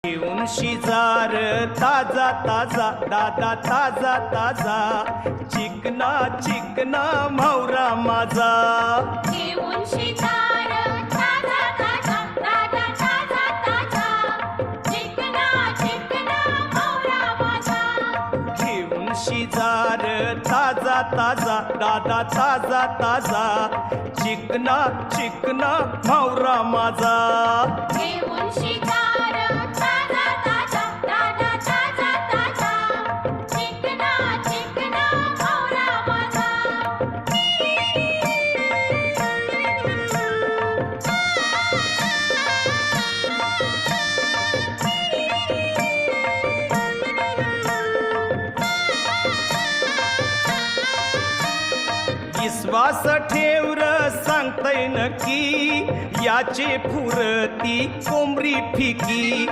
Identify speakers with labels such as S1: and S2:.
S1: येऊन शिजार ताजा ताजा दादा ताजा ताजा चिकना चिकना म्हावरा माझा
S2: घेऊन शिकार ताजा ताजा दादा ताजा ताजा चिकना चिकना म्हावरा माझा
S1: घेऊन शिजार ताजा ताजा दादा ताजा ताजा चिकना चिकना म्हावरा माझा
S2: घेऊन शिकार ताजा ताजा दादा ताजा ताजा चिकना चिकना म्हावरा माझा
S1: विश्वास ठेवर सांगतय नक्की याचे फुरती कोंबरी फिकी